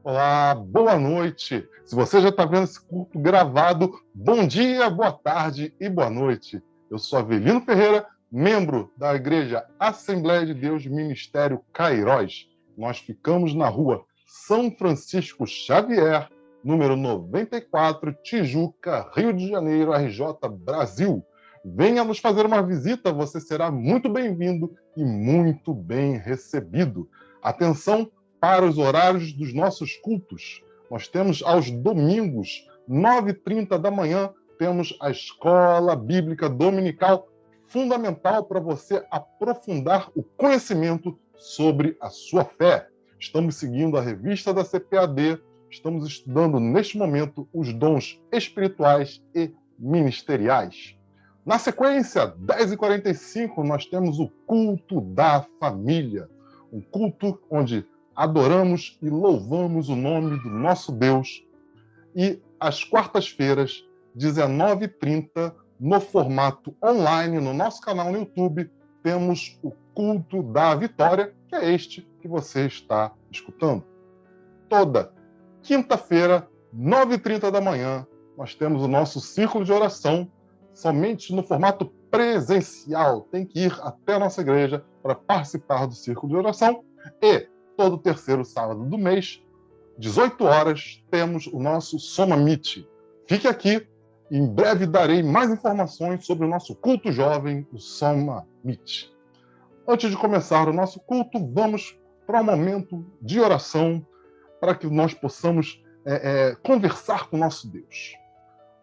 Olá, boa noite. Se você já está vendo esse culto gravado, bom dia, boa tarde e boa noite. Eu sou Avelino Ferreira, membro da Igreja Assembleia de Deus Ministério Cairóis. Nós ficamos na rua São Francisco Xavier, número 94, Tijuca, Rio de Janeiro, RJ, Brasil. Venha nos fazer uma visita, você será muito bem-vindo e muito bem recebido. Atenção para os horários dos nossos cultos. Nós temos aos domingos, 9h30 da manhã, temos a Escola Bíblica Dominical, fundamental para você aprofundar o conhecimento sobre a sua fé. Estamos seguindo a revista da CPAD, estamos estudando neste momento os dons espirituais e ministeriais. Na sequência, 10h45, nós temos o culto da família, um culto onde adoramos e louvamos o nome do nosso Deus. E às quartas-feiras, 19h30, no formato online, no nosso canal no YouTube, temos o culto da vitória, que é este que você está escutando. Toda quinta-feira, 9h30 da manhã, nós temos o nosso círculo de oração, somente no formato presencial. Tem que ir até a nossa igreja para participar do círculo de oração. E todo terceiro sábado do mês, 18 horas, temos o nosso Soma Meet. Fique aqui, em breve darei mais informações sobre o nosso culto jovem, o Soma Meet. Antes de começar o nosso culto, vamos para um momento de oração para que nós possamos conversar com o nosso Deus.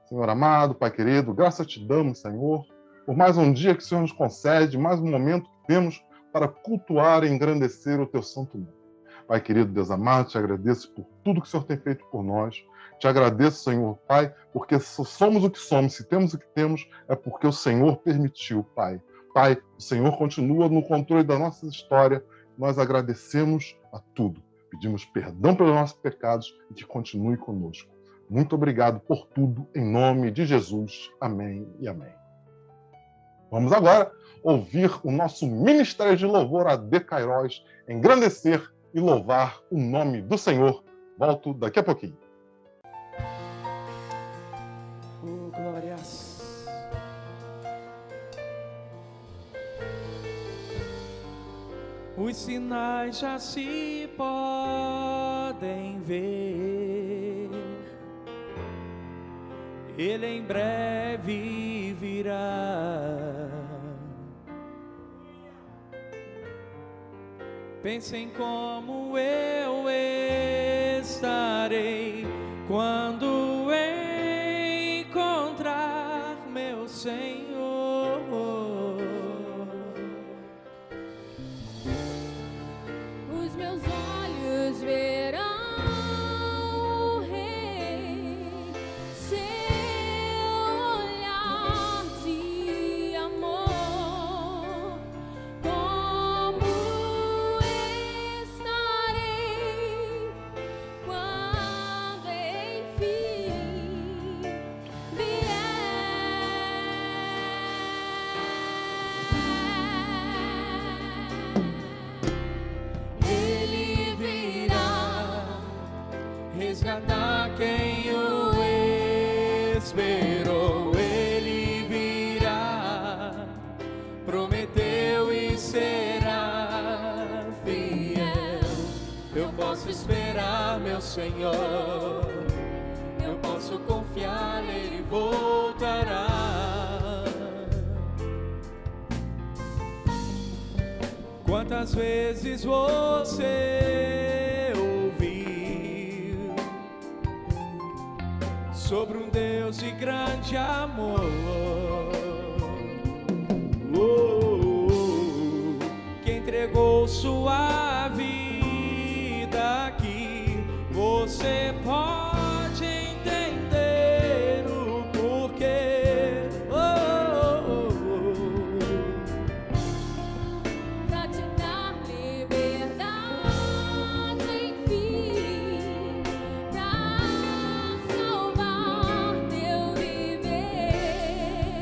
Senhor amado, Pai querido, graças te damos, Senhor, por mais um dia que o Senhor nos concede, mais um momento que temos para cultuar e engrandecer o teu santo nome. Pai querido, Deus amado, te agradeço por tudo que o Senhor tem feito por nós. Te agradeço, Senhor, Pai, porque somos o que somos, se temos o que temos, é porque o Senhor permitiu, Pai. Pai, o Senhor continua no controle da nossa história. Nós agradecemos a tudo. Pedimos perdão pelos nossos pecados e que continue conosco. Muito obrigado por tudo, em nome de Jesus. Amém e amém. Vamos agora ouvir o nosso Ministério de Louvor AD Cairóis, engrandecer e louvar o nome do Senhor. Volto daqui a pouquinho. Glórias. Os sinais já se podem ver. Ele em breve virá. Pensem como eu estarei quando encontrar meu Senhor. Os meus olhos verão o Rei, seu olhar de amor. Como estarei quando enfim Ele virá Resgatar quem o esperou. Ele virá, prometeu e será fiel. Eu posso esperar, meu Senhor. Eu posso confiar, Ele voltará. Quantas vezes você ouviu sobre um Deus de grande amor, que entregou sua vida, que você pode entender o porquê. pra te dar liberdade, enfim, pra salvar teu viver.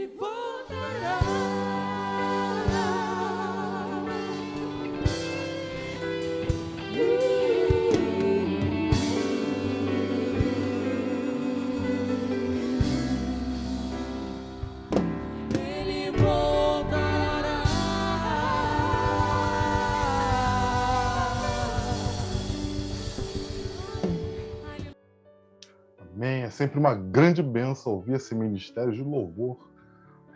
Ele voltará. Ele voltará. Amém. É sempre uma grande bênção ouvir esse ministério de louvor,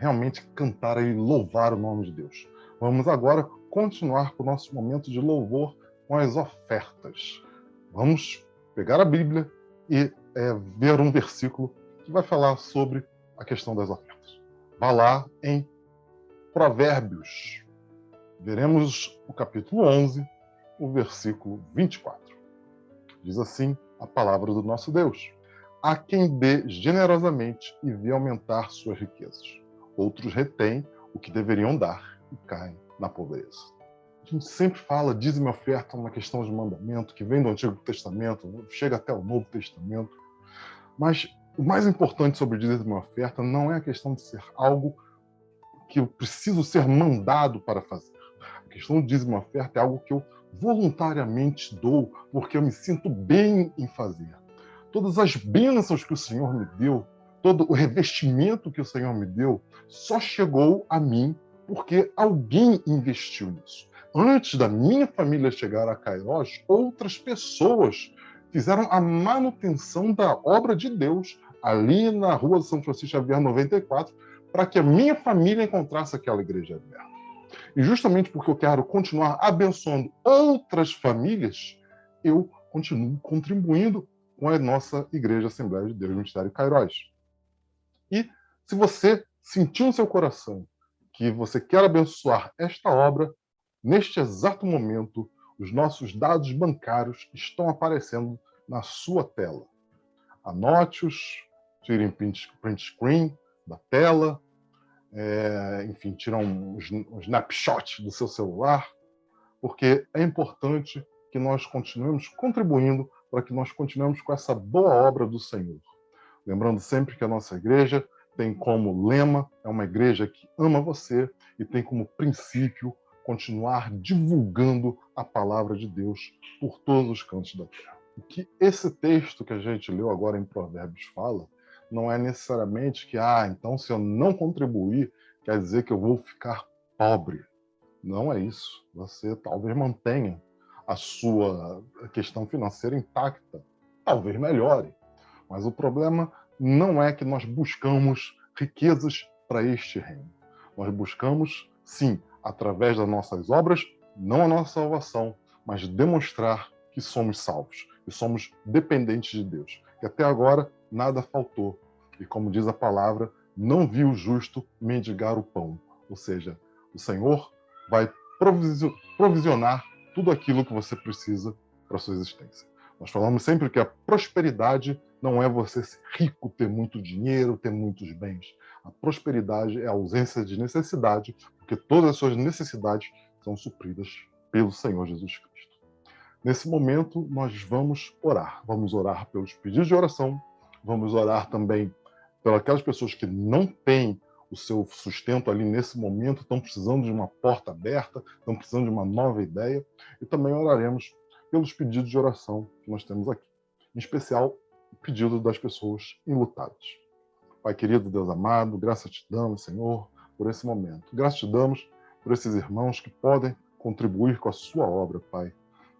realmente cantar e louvar o nome de Deus. Vamos agora continuar com o nosso momento de louvor com as ofertas. Vamos pegar a Bíblia e ver um versículo que vai falar sobre a questão das ofertas. Vá lá em Provérbios. Veremos o capítulo 11, o versículo 24. Diz assim a palavra do nosso Deus: há quem dê generosamente e vê aumentar suas riquezas. Outros retêm o que deveriam dar e caem na pobreza. A gente sempre fala dízimo e oferta, uma questão de mandamento que vem do Antigo Testamento, chega até o Novo Testamento. Mas o mais importante sobre dízimo e oferta não é a questão de ser algo que eu preciso ser mandado para fazer. A questão do dízimo e oferta é algo que eu voluntariamente dou, porque eu me sinto bem em fazer. Todas as bênçãos que o Senhor me deu, todo o revestimento que o Senhor me deu, só chegou a mim porque alguém investiu nisso. Antes da minha família chegar a Cairós, outras pessoas fizeram a manutenção da obra de Deus ali na rua de São Francisco Xavier 94, para que a minha família encontrasse aquela igreja aberta. E justamente porque eu quero continuar abençoando outras famílias, eu continuo contribuindo com a nossa Igreja Assembleia de Deus Ministério Cairós. E se você sentiu no seu coração que você quer abençoar esta obra, neste exato momento, os nossos dados bancários estão aparecendo na sua tela. Anote-os, tire print screen da tela, enfim, tira um snapshot do seu celular, porque é importante que nós continuemos contribuindo para que nós continuemos com essa boa obra do Senhor. Lembrando sempre que a nossa igreja tem como lema, é uma igreja que ama você e tem como princípio continuar divulgando a palavra de Deus por todos os cantos da terra. O que esse texto que a gente leu agora em Provérbios fala, não é necessariamente que, então se eu não contribuir, quer dizer que eu vou ficar pobre. Não é isso. Você talvez mantenha a sua questão financeira intacta, talvez melhore. Mas o problema não é que nós buscamos riquezas para este reino. Nós buscamos, sim, através das nossas obras, não a nossa salvação, mas demonstrar que somos salvos, que somos dependentes de Deus. E até agora nada faltou. E como diz a palavra, não vi o justo mendigar o pão. Ou seja, o Senhor vai provisionar tudo aquilo que você precisa para a sua existência. Nós falamos sempre que a prosperidade não é você ser rico, ter muito dinheiro, ter muitos bens. A prosperidade é a ausência de necessidade, porque todas as suas necessidades são supridas pelo Senhor Jesus Cristo. Nesse momento, nós vamos orar. Vamos orar pelos pedidos de oração, vamos orar também pelas aquelas pessoas que não têm o seu sustento ali nesse momento, estão precisando de uma porta aberta, estão precisando de uma nova ideia, e também oraremos pelos pedidos de oração que nós temos aqui. Em especial, o pedido das pessoas enlutadas. Pai querido, Deus amado, graças te damos, Senhor, por esse momento. Graças te damos por esses irmãos que podem contribuir com a sua obra, Pai.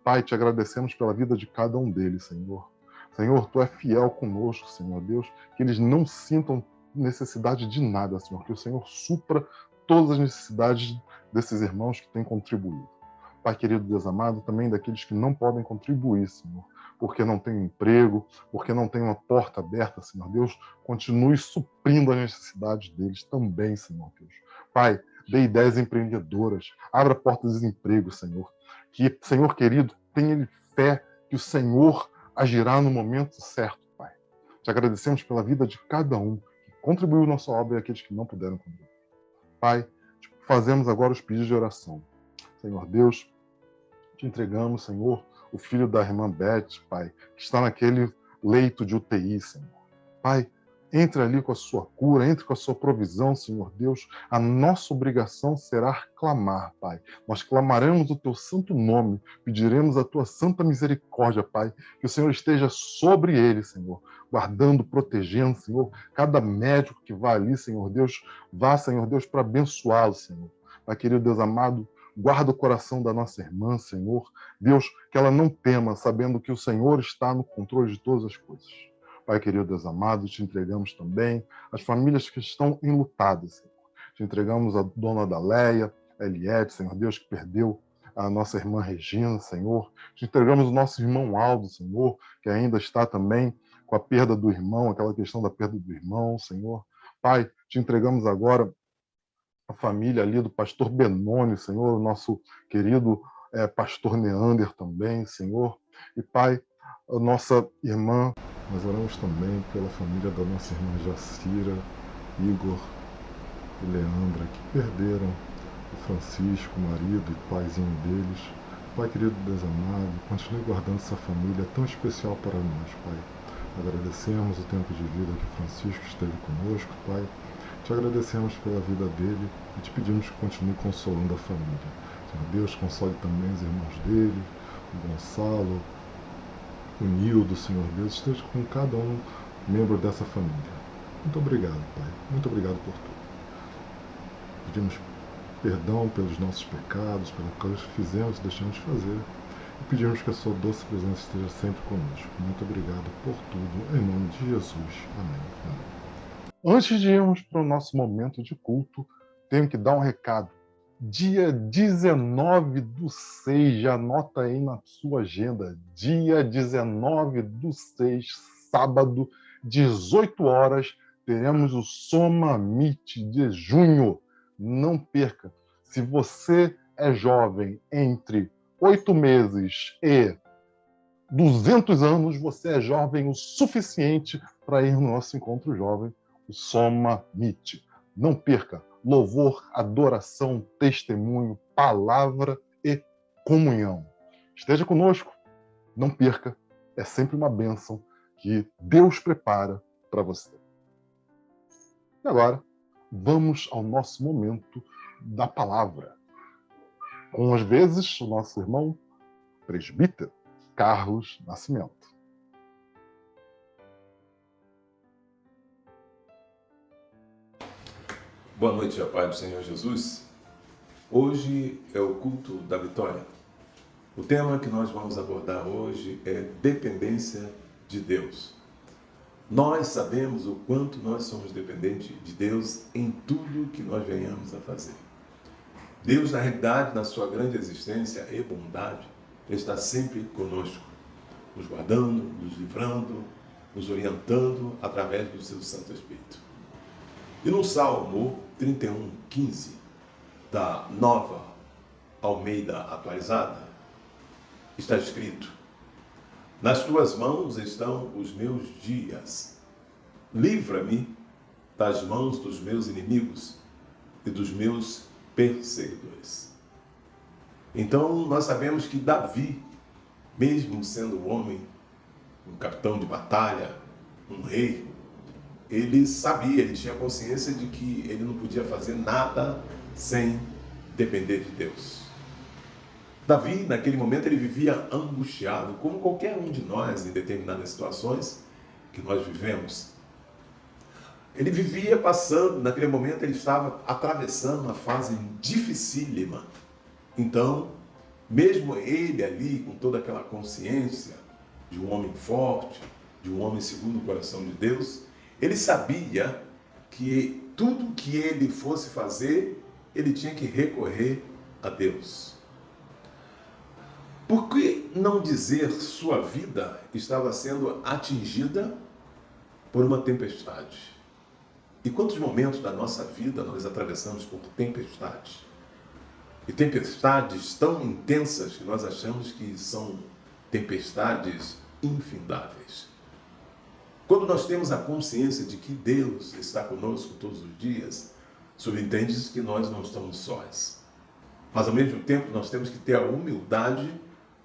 Pai, te agradecemos pela vida de cada um deles, Senhor. Senhor, tu é fiel conosco, Senhor Deus, que eles não sintam necessidade de nada, Senhor, que o Senhor supra todas as necessidades desses irmãos que têm contribuído. Pai querido, Deus amado, também daqueles que não podem contribuir, Senhor, porque não têm emprego, porque não têm uma porta aberta, Senhor Deus, continue suprindo as necessidades deles também, Senhor Deus. Pai, dê ideias empreendedoras, abra portas de emprego, Senhor. Que, Senhor querido, tenha fé que o Senhor agirá no momento certo, Pai. Te agradecemos pela vida de cada um que contribuiu na nossa obra e aqueles que não puderam contribuir. Pai, fazemos agora os pedidos de oração. Senhor Deus, te entregamos, Senhor, o filho da irmã Beth, Pai, que está naquele leito de UTI, Senhor. Pai, Entre ali com a sua cura, entre com a sua provisão, Senhor Deus. A nossa obrigação será clamar, Pai. Nós clamaremos o teu santo nome, pediremos a tua santa misericórdia, Pai. Que o Senhor esteja sobre ele, Senhor, guardando, protegendo, Senhor. Cada médico que vá ali, Senhor Deus, vá, Senhor Deus, para abençoá-lo, Senhor. Pai querido Deus amado, guarda o coração da nossa irmã, Senhor. Deus, que ela não tema, sabendo que o Senhor está no controle de todas as coisas. Pai querido Deus amado, te entregamos também as famílias que estão enlutadas, Senhor. Te entregamos a dona Adaleia, a Eliette, Senhor Deus, que perdeu a nossa irmã Regina, Senhor. Te entregamos o nosso irmão Aldo, Senhor, que ainda está também com a perda do irmão, aquela questão da perda do irmão, Senhor. Pai, te entregamos agora a família ali do pastor Benoni, Senhor, o nosso querido pastor Neander também, Senhor. E Pai, a nossa irmã, nós oramos também pela família da nossa irmã Jacira, Igor e Leandra, que perderam o Francisco, o marido e paizinho deles. Pai querido Deus amado, continue guardando essa família tão especial para nós, Pai. Agradecemos o tempo de vida que Francisco esteve conosco, Pai. Te agradecemos pela vida dele e te pedimos que continue consolando a família. Senhor Deus, console também os irmãos dele, o Gonçalo, o Nildo, Senhor Deus, esteja com cada membro dessa família. Muito obrigado, Pai. Muito obrigado por tudo. Pedimos perdão pelos nossos pecados, pelas coisas que fizemos e deixamos de fazer. E pedimos que a sua doce presença esteja sempre conosco. Muito obrigado por tudo. Em nome de Jesus. Amém. Amém. Antes de irmos para o nosso momento de culto, tenho que dar um recado. Dia 19/6, já anota aí na sua agenda, dia 19/6, sábado, 18 horas, teremos o Soma Meet de junho. Não perca. Se você é jovem entre 8 meses e 200 anos, você é jovem o suficiente para ir no nosso encontro jovem, o Soma Meet. Não perca. Louvor, adoração, testemunho, palavra e comunhão. Esteja conosco, não perca, é sempre uma bênção que Deus prepara para você. E agora, vamos ao nosso momento da palavra. Com às vezes o nosso irmão presbítero Carlos Nascimento. Boa noite, a paz do Senhor Jesus. Hoje é o culto da vitória. O tema que nós vamos abordar hoje é dependência de Deus. Nós sabemos o quanto nós somos dependentes de Deus em tudo que nós venhamos a fazer. Deus, na realidade, na sua grande existência e bondade, está sempre conosco, nos guardando, nos livrando, nos orientando através do seu Santo Espírito. E no Salmo 31:15, da Nova Almeida Atualizada, está escrito: nas tuas mãos estão os meus dias. Livra-me das mãos dos meus inimigos e dos meus perseguidores. Então, nós sabemos que Davi, mesmo sendo um homem, um capitão de batalha, um rei, ele sabia, ele tinha consciência de que ele não podia fazer nada sem depender de Deus. Davi, naquele momento, ele vivia angustiado, como qualquer um de nós em determinadas situações que nós vivemos. Ele vivia passando, naquele momento ele estava atravessando uma fase dificílima. Então, mesmo ele ali, com toda aquela consciência de um homem forte, de um homem segundo o coração de Deus, ele sabia que tudo que ele fosse fazer, ele tinha que recorrer a Deus. Por que não dizer sua vida estava sendo atingida por uma tempestade? E quantos momentos da nossa vida nós atravessamos por tempestades? E tempestades tão intensas que nós achamos que são tempestades infindáveis. Quando nós temos a consciência de que Deus está conosco todos os dias, subentende-se que nós não estamos sós. Mas ao mesmo tempo nós temos que ter a humildade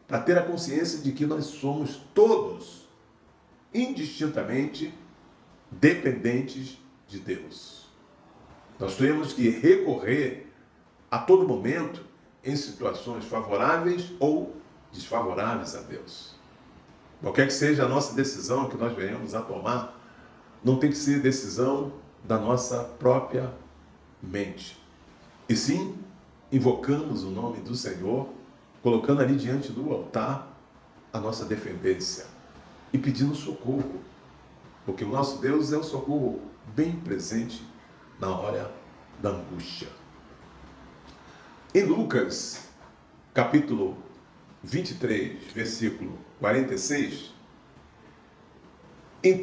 para ter a consciência de que nós somos todos, indistintamente, dependentes de Deus. Nós temos que recorrer a todo momento em situações favoráveis ou desfavoráveis a Deus. Qualquer que seja a nossa decisão que nós venhamos a tomar, não tem que ser decisão da nossa própria mente. E sim, invocamos o nome do Senhor, colocando ali diante do altar a nossa dependência e pedindo socorro. Porque o nosso Deus é o socorro bem presente na hora da angústia. Em Lucas, capítulo 23, versículo 46,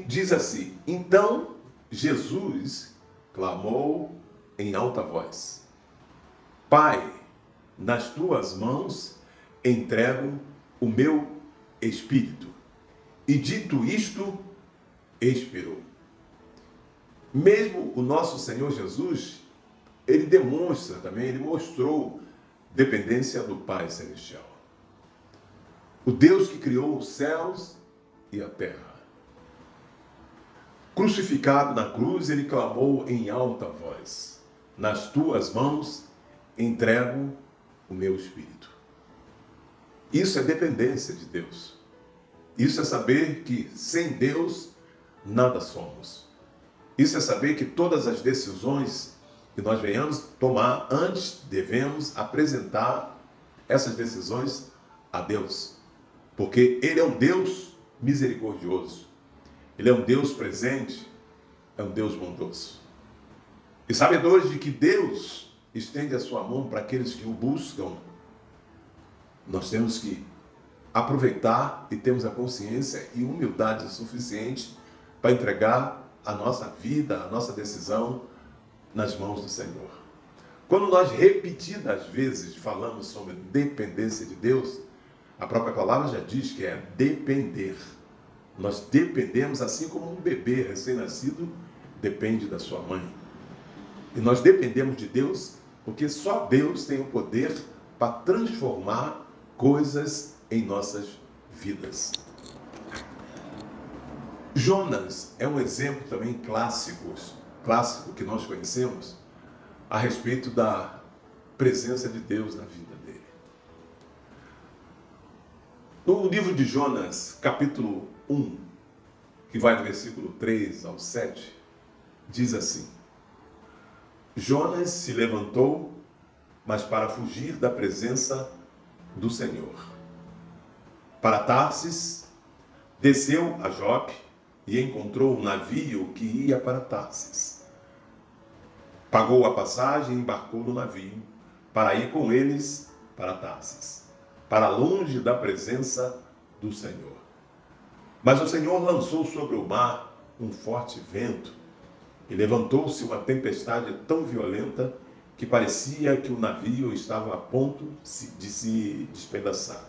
diz assim: Então Jesus clamou em alta voz: Pai, nas tuas mãos entrego o meu espírito. E dito isto, expirou. Mesmo o nosso Senhor Jesus, ele demonstra também, ele mostrou dependência do Pai Celestial. O Deus que criou os céus e a terra. Crucificado na cruz, ele clamou em alta voz: Nas tuas mãos entrego o meu espírito. Isso é dependência de Deus. Isso é saber que sem Deus nada somos. Isso é saber que todas as decisões que nós venhamos tomar, antes devemos apresentar essas decisões a Deus. Porque Ele é um Deus misericordioso. Ele é um Deus presente, é um Deus bondoso. E sabedores de que Deus estende a sua mão para aqueles que o buscam, nós temos que aproveitar e temos a consciência e humildade suficiente para entregar a nossa vida, a nossa decisão nas mãos do Senhor. Quando nós repetidas vezes falamos sobre dependência de Deus, a própria palavra já diz que é depender. Nós dependemos assim como um bebê recém-nascido depende da sua mãe. E nós dependemos de Deus porque só Deus tem o poder para transformar coisas em nossas vidas. Jonas é um exemplo também clássico que nós conhecemos a respeito da presença de Deus na vida dele. No livro de Jonas, capítulo 1, que vai do versículo 3 ao 7, diz assim: Jonas se levantou, mas para fugir da presença do Senhor. Para Tarsis, desceu a Jope e encontrou um navio que ia para Tarsis. Pagou a passagem e embarcou no navio para ir com eles para Tarsis, para longe da presença do Senhor. Mas o Senhor lançou sobre o mar um forte vento e levantou-se uma tempestade tão violenta que parecia que o navio estava a ponto de se despedaçar.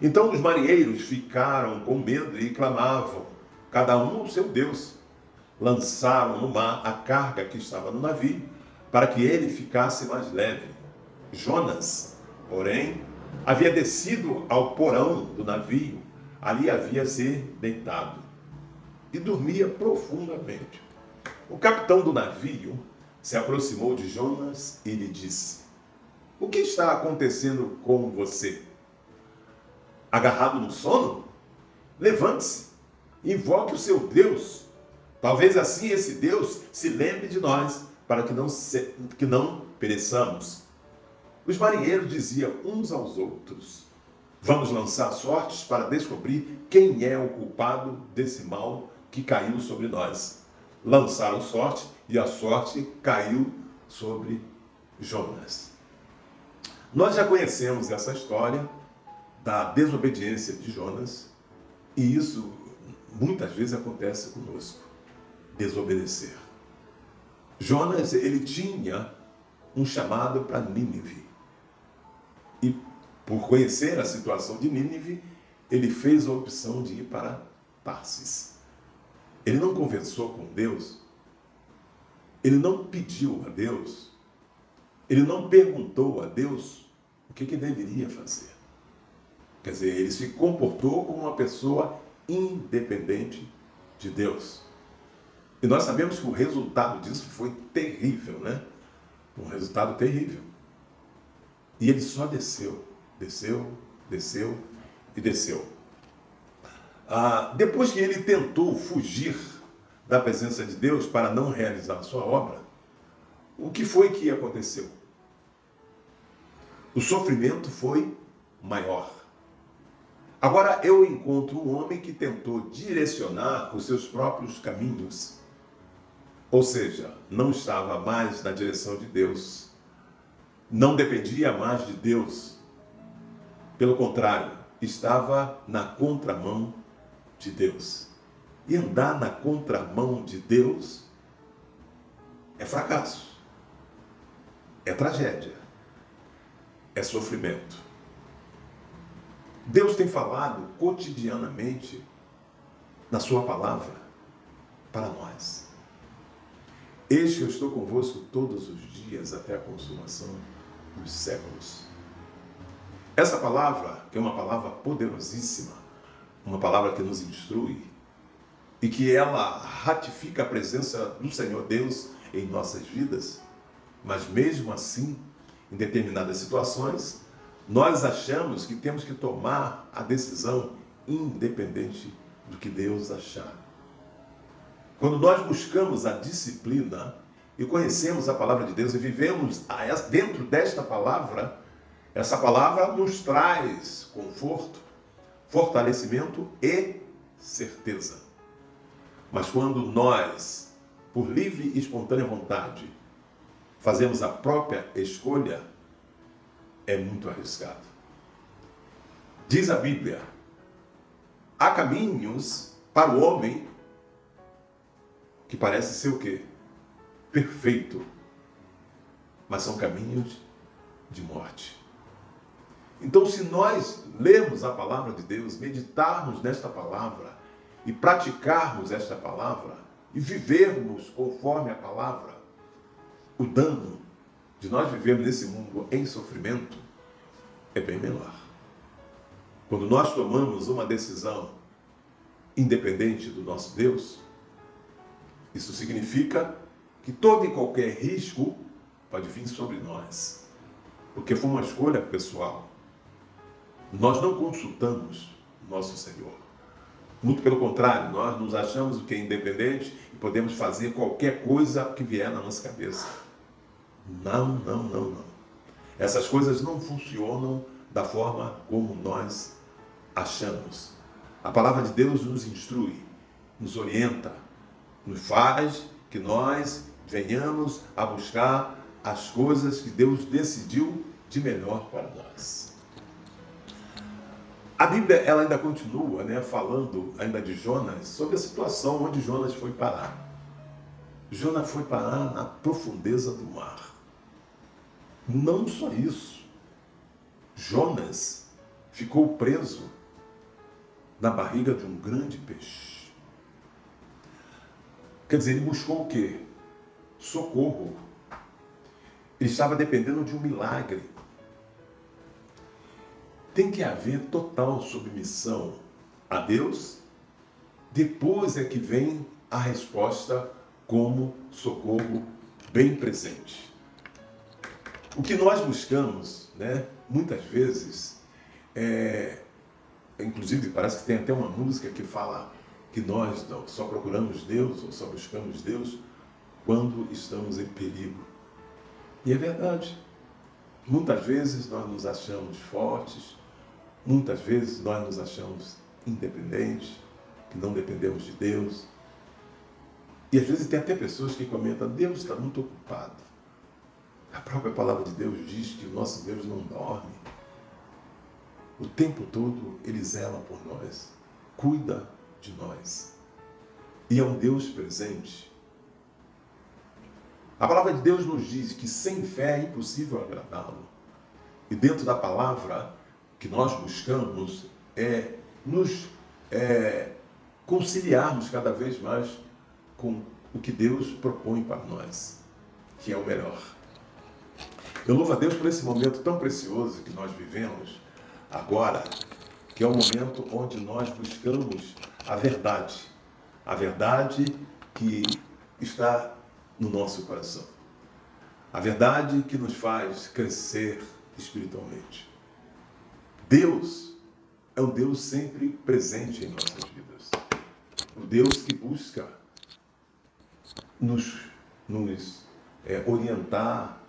Então os marinheiros ficaram com medo e clamavam, cada um ao seu Deus. Lançaram no mar a carga que estava no navio, para que ele ficasse mais leve. Jonas, porém, havia descido ao porão do navio, ali havia se deitado, e dormia profundamente. O capitão do navio se aproximou de Jonas e lhe disse: O que está acontecendo com você? Agarrado no sono? Levante-se, invoque o seu Deus. Talvez assim esse Deus se lembre de nós, para que não pereçamos. Os marinheiros diziam uns aos outros: Vamos lançar sortes para descobrir quem é o culpado desse mal que caiu sobre nós. Lançaram sorte e a sorte caiu sobre Jonas. Nós já conhecemos essa história da desobediência de Jonas, e isso muitas vezes acontece conosco. Desobedecer. Jonas, ele tinha um chamado para Nínive. E por conhecer a situação de Nínive, ele fez a opção de ir para Tarsis. Ele não conversou com Deus, ele não pediu a Deus, ele não perguntou a Deus o que deveria fazer. Quer dizer, ele se comportou como uma pessoa independente de Deus. E nós sabemos que o resultado disso foi terrível, né? Um resultado terrível. E ele só desceu, desceu, desceu e desceu. Depois que ele tentou fugir da presença de Deus para não realizar a sua obra, o que foi que aconteceu? O sofrimento foi maior. Agora eu encontro um homem que tentou direcionar os seus próprios caminhos, ou seja, não estava mais na direção de Deus, não dependia mais de Deus, pelo contrário, estava na contramão de Deus. E andar na contramão de Deus é fracasso, é tragédia, é sofrimento. Deus tem falado cotidianamente na sua palavra para nós. Eis que eu estou convosco todos os dias até a consumação dos séculos. Essa palavra, que é uma palavra poderosíssima, uma palavra que nos instrui e que ela ratifica a presença do Senhor Deus em nossas vidas, mas mesmo assim, em determinadas situações, nós achamos que temos que tomar a decisão independente do que Deus achar. Quando nós buscamos a disciplina e conhecemos a palavra de Deus e vivemos dentro desta palavra, essa palavra nos traz conforto, fortalecimento e certeza. Mas quando nós, por livre e espontânea vontade, fazemos a própria escolha, é muito arriscado. Diz a Bíblia, há caminhos para o homem que parece ser o quê? Perfeito. Mas são caminhos de morte. Então, se nós lermos a palavra de Deus, meditarmos nesta palavra e praticarmos esta palavra e vivermos conforme a palavra, o dano de nós vivermos nesse mundo em sofrimento é bem menor. Quando nós tomamos uma decisão independente do nosso Deus, isso significa que todo e qualquer risco pode vir sobre nós, porque foi uma escolha pessoal. Nós não consultamos nosso Senhor. Muito pelo contrário, nós nos achamos o que é independente e podemos fazer qualquer coisa que vier na nossa cabeça. Não. Essas coisas não funcionam da forma como nós achamos. A palavra de Deus nos instrui, nos orienta, nos faz que nós venhamos a buscar as coisas que Deus decidiu de melhor para nós. A Bíblia ela ainda continua, falando ainda de Jonas, sobre a situação onde Jonas foi parar. Jonas foi parar na profundeza do mar. Não só isso. Jonas ficou preso na barriga de um grande peixe. Quer dizer, ele buscou o quê? Socorro. Ele estava dependendo de um milagre. Tem que haver total submissão a Deus, depois é que vem a resposta como socorro bem presente. O que nós buscamos, muitas vezes, inclusive parece que tem até uma música que fala que nós só procuramos Deus ou só buscamos Deus quando estamos em perigo. E é verdade. Muitas vezes nós nos achamos fortes, muitas vezes nós nos achamos independentes, que não dependemos de Deus. E às vezes tem até pessoas que comentam, Deus está muito ocupado. A própria palavra de Deus diz que o nosso Deus não dorme. O tempo todo Ele zela por nós, cuida de nós. E é um Deus presente. A palavra de Deus nos diz que sem fé é impossível agradá-lo. E dentro da palavra que nós buscamos nos conciliarmos cada vez mais com o que Deus propõe para nós, que é o melhor. Eu louvo a Deus por esse momento tão precioso que nós vivemos agora, que é o momento onde nós buscamos a verdade que está no nosso coração. A verdade que nos faz crescer espiritualmente. Deus é um Deus sempre presente em nossas vidas. O Deus que busca nos orientar.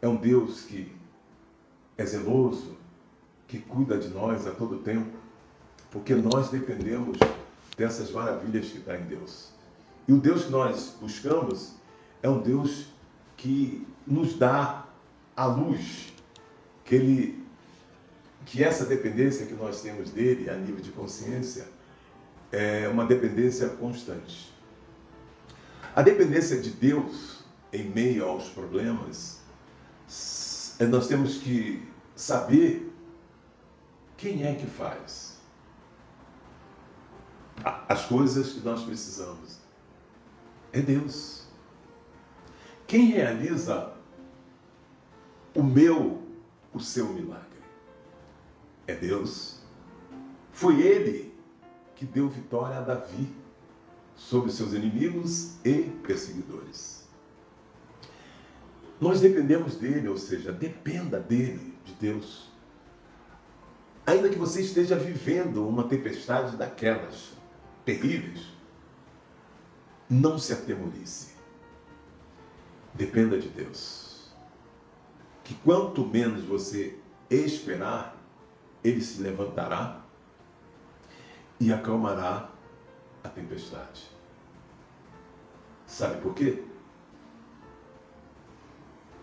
É um Deus que é zeloso, que cuida de nós a todo tempo, porque nós dependemos dessas maravilhas que está em Deus. E o Deus que nós buscamos é um Deus que nos dá a luz, que essa dependência que nós temos dele a nível de consciência é uma dependência constante. A dependência de Deus em meio aos problemas, nós temos que saber quem é que faz as coisas que nós precisamos. É Deus. Quem realiza o seu milagre? É Deus. Foi Ele que deu vitória a Davi sobre seus inimigos e perseguidores. Nós dependemos dele, ou seja, dependa dele, de Deus. Ainda que você esteja vivendo uma tempestade daquelas terríveis, não se atemorize. Dependa de Deus. Que quanto menos você esperar, ele se levantará e acalmará a tempestade. Sabe por quê?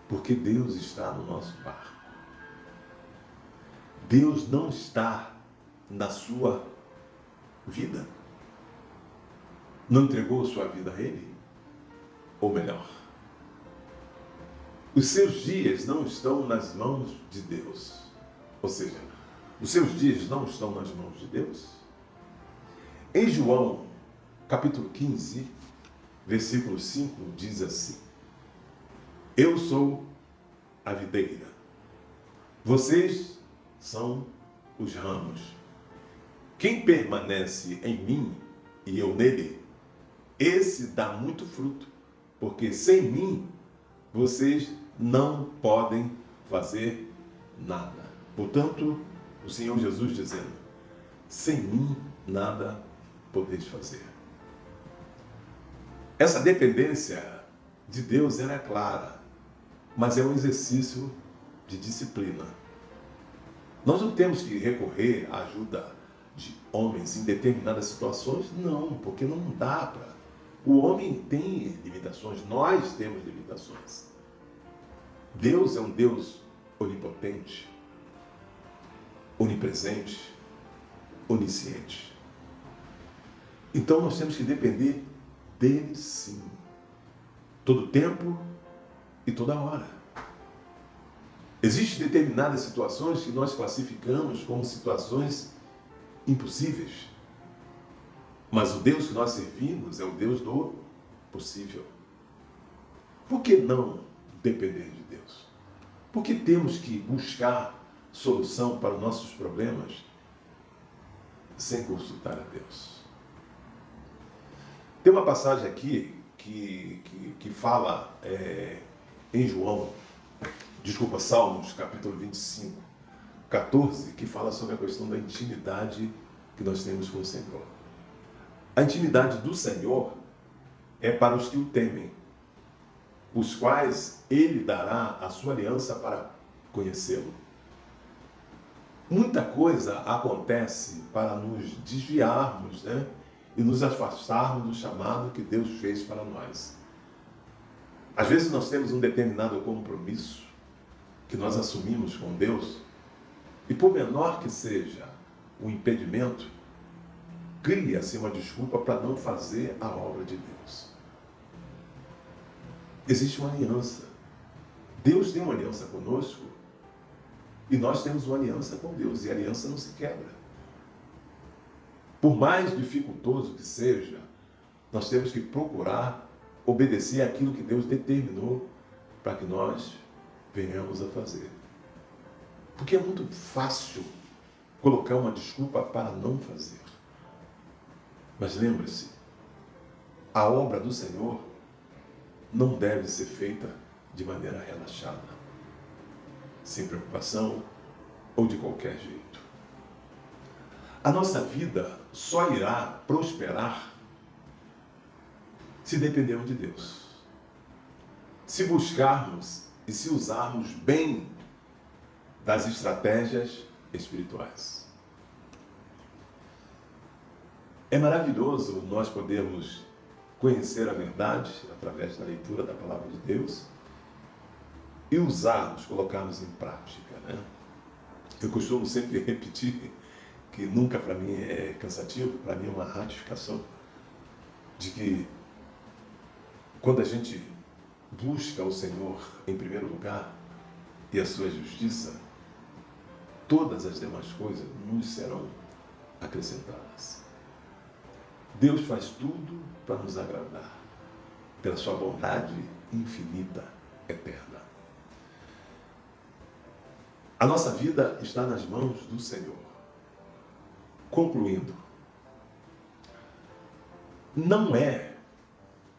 Porque Deus está no nosso barco. Deus não está na sua vida. Não entregou sua vida a Ele? Ou melhor, os seus dias não estão nas mãos de Deus. Ou seja, os seus dias não estão nas mãos de Deus? Em João, capítulo 15, versículo 5, diz assim: Eu sou a videira, vocês são os ramos. Quem permanece em mim e eu nele, esse dá muito fruto, porque sem mim vocês não podem fazer nada. Portanto, o Senhor Jesus dizendo: sem mim nada podeis fazer. Essa dependência de Deus ela é clara, mas é um exercício de disciplina. Nós não temos que recorrer à ajuda de homens em determinadas situações, não, porque não dá para. O homem tem limitações, nós temos limitações. Deus é um Deus onipotente, onipresente, onisciente. Então nós temos que depender dele sim, todo tempo e toda hora. Existem determinadas situações que nós classificamos como situações impossíveis. Mas o Deus que nós servimos é o Deus do possível. Por que não depender de Deus? Por que temos que buscar solução para os nossos problemas sem consultar a Deus? Tem uma passagem aqui que fala em Salmos, capítulo 25, 14, que fala sobre a questão da intimidade que nós temos com o Senhor. A intimidade do Senhor é para os que o temem, os quais Ele dará a sua aliança para conhecê-lo. Muita coisa acontece para nos desviarmos, e nos afastarmos do chamado que Deus fez para nós. Às vezes nós temos um determinado compromisso que nós assumimos com Deus, e por menor que seja o impedimento, cria-se uma desculpa para não fazer a obra de Deus. Existe uma aliança. Deus tem uma aliança conosco e nós temos uma aliança com Deus, e a aliança não se quebra. Por mais dificultoso que seja, nós temos que procurar obedecer aquilo que Deus determinou para que nós venhamos a fazer. Porque é muito fácil colocar uma desculpa para não fazer. Mas lembre-se, a obra do Senhor não deve ser feita de maneira relaxada, sem preocupação ou de qualquer jeito. A nossa vida só irá prosperar se dependermos de Deus. Se buscarmos e se usarmos bem das estratégias espirituais. É maravilhoso nós podermos conhecer a verdade através da leitura da palavra de Deus e usarmos, colocarmos em prática, né? Eu costumo sempre repetir que nunca para mim é cansativo, para mim é uma ratificação de que quando a gente busca o Senhor em primeiro lugar e a sua justiça, todas as demais coisas nos serão acrescentadas. Deus faz tudo para nos agradar, pela sua bondade infinita, eterna. A nossa vida está nas mãos do Senhor. Concluindo, não é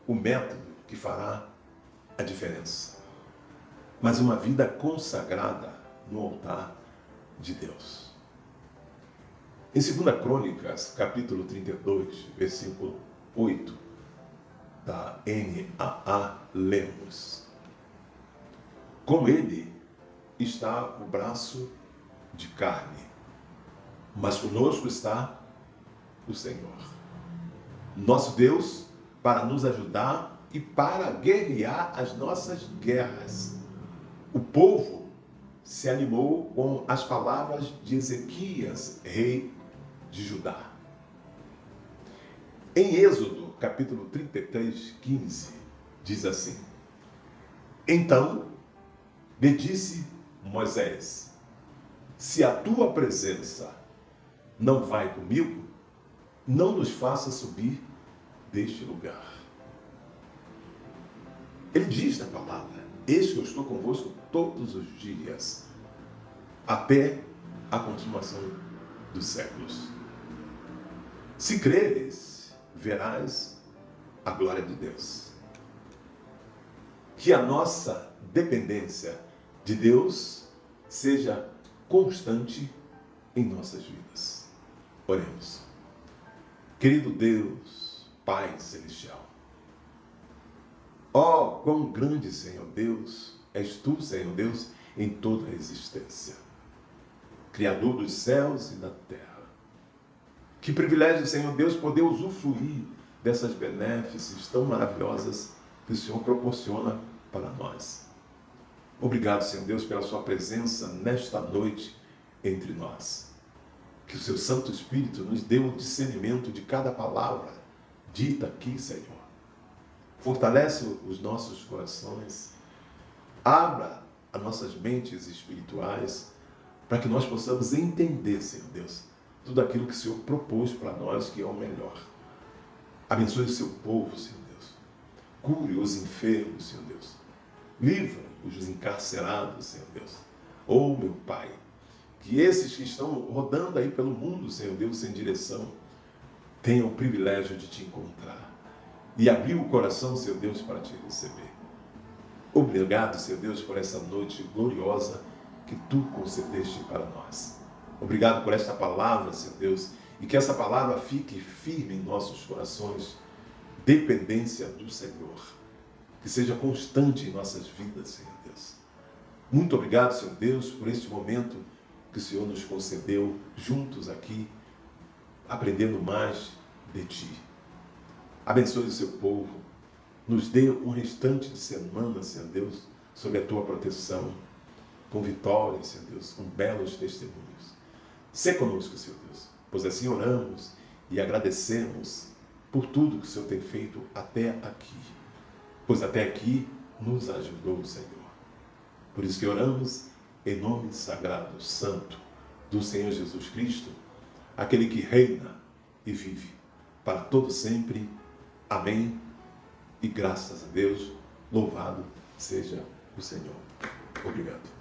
o método que fará a diferença, mas uma vida consagrada no altar de Deus. Em 2 Crônicas, capítulo 32, versículo 8, da NAA, lemos: com ele está o braço de carne, mas conosco está o Senhor, nosso Deus, para nos ajudar e para guerrear as nossas guerras. O povo se animou com as palavras de Ezequias, rei de Judá. Em Êxodo, capítulo 33, 15, diz assim: então lhe disse Moisés: se a tua presença não vai comigo, não nos faça subir deste lugar. Ele diz na palavra: eis que eu estou convosco todos os dias, até a consumação dos séculos. Se creres, verás a glória de Deus. Que a nossa dependência de Deus seja constante em nossas vidas. Oremos. Querido Deus, Pai Celestial, ó, quão grande, Senhor Deus, és Tu, Senhor Deus, em toda a existência, Criador dos céus e da terra. Que privilégio, Senhor Deus, poder usufruir dessas benéfices tão maravilhosas que o Senhor proporciona para nós. Obrigado, Senhor Deus, pela Sua presença nesta noite entre nós. Que o Seu Santo Espírito nos dê um discernimento de cada palavra dita aqui, Senhor. Fortalece os nossos corações, abra as nossas mentes espirituais, para que nós possamos entender, Senhor Deus, tudo aquilo que o Senhor propôs para nós, que é o melhor. Abençoe o Seu povo, Senhor Deus. Cure os enfermos, Senhor Deus. Livra os encarcerados, Senhor Deus. Oh, meu Pai, que esses que estão rodando aí pelo mundo, Senhor Deus, sem direção, tenham o privilégio de Te encontrar e abrir o coração, Senhor Deus, para Te receber. Obrigado, Senhor Deus, por essa noite gloriosa que Tu concedeste para nós. Obrigado por esta palavra, Senhor Deus, e que essa palavra fique firme em nossos corações, dependência do Senhor, que seja constante em nossas vidas, Senhor Deus. Muito obrigado, Senhor Deus, por este momento que o Senhor nos concedeu juntos aqui, aprendendo mais de Ti. Abençoe o Seu povo, nos dê um restante de semana, Senhor Deus, sob a Tua proteção, com vitórias, Senhor Deus, com belos testemunhos. Sê conosco, Senhor Deus, pois assim oramos e agradecemos por tudo que o Senhor tem feito até aqui, pois até aqui nos ajudou o Senhor. Por isso que oramos em nome sagrado, santo do Senhor Jesus Cristo, aquele que reina e vive para todo sempre. Amém. E graças a Deus, louvado seja o Senhor. Obrigado.